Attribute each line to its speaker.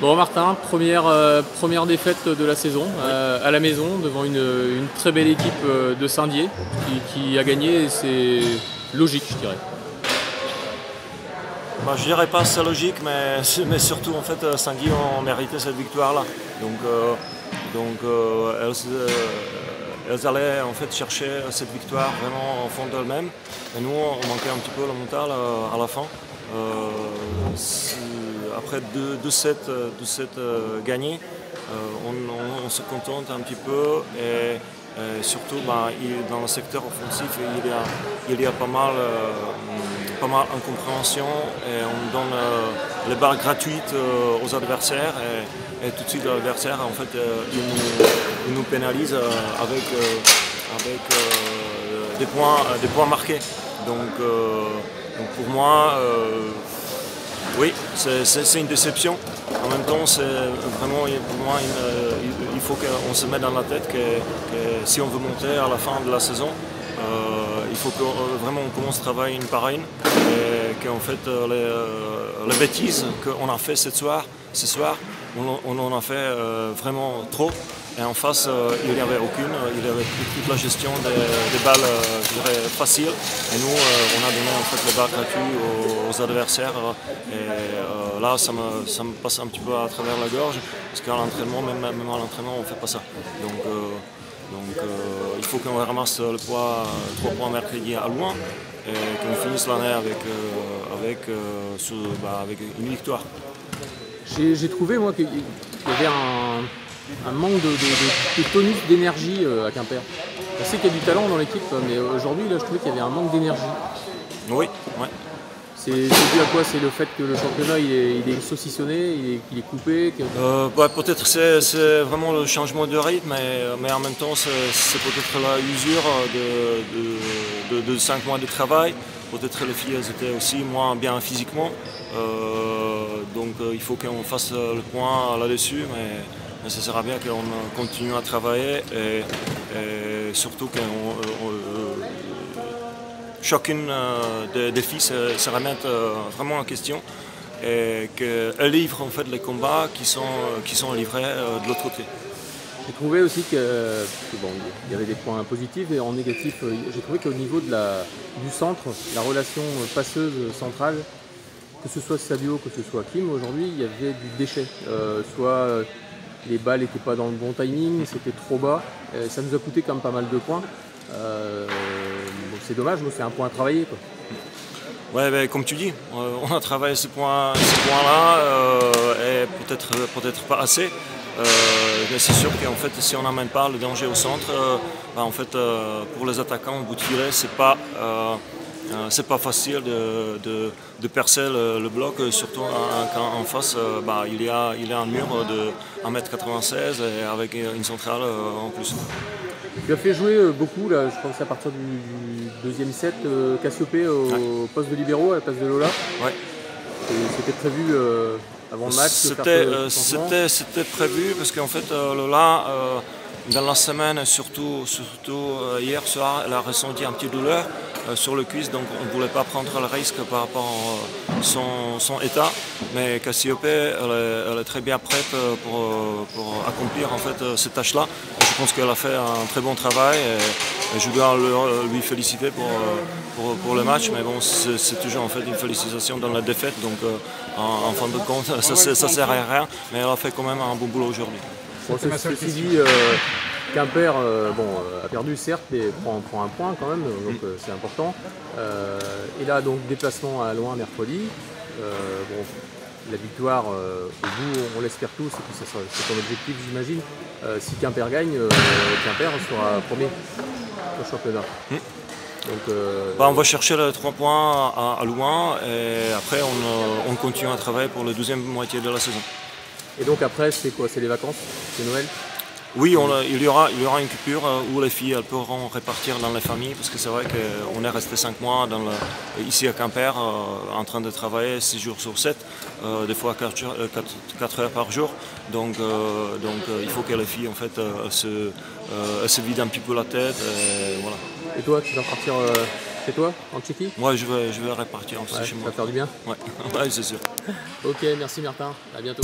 Speaker 1: Bon Martin, première défaite de la saison à la maison devant une très belle équipe de Saint-Dié qui a gagné et c'est logique je dirais.
Speaker 2: Bah, je dirais pas c'est logique mais surtout en fait Saint-Dié ont mérité cette victoire là. Elles allaient en fait chercher cette victoire vraiment au fond d'elles-mêmes et nous on manquait un petit peu le mental à la fin. Après deux sets gagnés, on se contente un petit peu et surtout dans le secteur offensif il y a pas mal d'incompréhension et on donne les balles gratuites aux adversaires et tout de suite l'adversaire en fait il nous pénalise avec des points marqués. Donc pour moi oui, c'est une déception. En même temps, c'est vraiment pour moi il faut qu'on se mette dans la tête que si on veut monter à la fin de la saison, il faut que vraiment on commence à travailler une par une et qu'en fait les bêtises qu'on a fait ce soir, on en a fait vraiment trop. Et en face, il n'y avait aucune, il y avait toute la gestion des balles je dirais, faciles. Et nous, on a donné en fait les balles gratuites aux adversaires. Et là, ça me passe un petit peu à travers la gorge, parce qu'à l'entraînement, même à l'entraînement, on ne fait pas ça. Donc il faut qu'on ramasse le poids, 3 points mercredi à loin et qu'on finisse l'année avec une victoire.
Speaker 1: J'ai trouvé moi qu'il y avait un manque de tonus, d'énergie à Quimper. Je sais qu'il y a du talent dans l'équipe, mais aujourd'hui là, je trouvais qu'il y avait un manque d'énergie.
Speaker 2: Oui, ouais.
Speaker 1: C'est dû à quoi? C'est le fait que le championnat il est saucissonné, qu'il est coupé
Speaker 2: peut-être c'est vraiment le changement de rythme, mais en même temps c'est peut-être la usure de 5 mois de travail. Peut-être les filles étaient aussi moins bien physiquement. Donc il faut qu'on fasse le point là-dessus. Mais ça sera bien qu'on continue à travailler et surtout que chacune des filles se remette vraiment en question et qu'elles livrent en fait les combats qui sont livrés de l'autre côté.
Speaker 1: J'ai trouvé aussi qu'il y avait des points positifs et en négatif. J'ai trouvé qu'au niveau du centre, la relation passeuse centrale, que ce soit Savio, que ce soit Kim, aujourd'hui il y avait du déchet. Soit les balles n'étaient pas dans le bon timing, c'était trop bas. Ça nous a coûté quand même pas mal de points. C'est dommage, mais c'est un point à travailler, quoi.
Speaker 2: Ouais, ben, comme tu dis, on a travaillé ce point-là et peut-être pas assez. Mais c'est sûr qu'en fait, si on n'amène pas le danger au centre, pour les attaquants au bout de filet, c'est pas facile de percer le bloc, surtout quand en face il y a un mur de 1,96 m et avec une centrale en plus.
Speaker 1: Tu as fait jouer beaucoup, là, je pense à partir du deuxième set, Cassiopée au poste de libéraux à la place de Lola.
Speaker 2: Ouais.
Speaker 1: C'était prévu avant le match?
Speaker 2: C'était prévu parce qu'en fait Lola, dans la semaine, surtout hier soir, elle a ressenti un petit douleur sur le cuisse, donc on ne voulait pas prendre le risque par rapport à son état. Mais Cassiopée, elle est très bien prête pour accomplir en fait cette tâche-là. Je pense qu'elle a fait un très bon travail et je dois lui féliciter pour le match. Mais bon, c'est toujours en fait une félicitation dans la défaite, donc en fin de compte, ça sert à rien. Mais elle a fait quand même un bon boulot aujourd'hui.
Speaker 1: Bon, ceci dit, Quimper a perdu certes, mais prend un point quand même, donc c'est important. Et là, donc déplacement à Loin mercredi. La victoire, au bout, on l'espère tous, et puis c'est ton objectif, j'imagine. Si Quimper gagne, Quimper sera premier au championnat. Donc,
Speaker 2: on va chercher les 3 points à Loin et après on continue à travailler pour la deuxième moitié de la saison.
Speaker 1: Et donc après, c'est quoi? C'est les vacances? C'est Noël?
Speaker 2: Oui, il y aura une coupure où les filles elles pourront répartir dans les familles, parce que c'est vrai qu'on est resté 5 mois ici à Quimper en train de travailler 6 jours sur 7, des fois 4 heures par jour. Donc il faut que les filles en fait, elles se vident un petit peu la tête. Et voilà.
Speaker 1: Et toi, tu vas partir chez toi, en Tchéquie?
Speaker 2: Moi, je vais repartir aussi
Speaker 1: Ouais,
Speaker 2: chez
Speaker 1: ça
Speaker 2: moi.
Speaker 1: va faire du bien.
Speaker 2: Ouais, ouais, c'est sûr.
Speaker 1: Ok, merci Martin, à bientôt.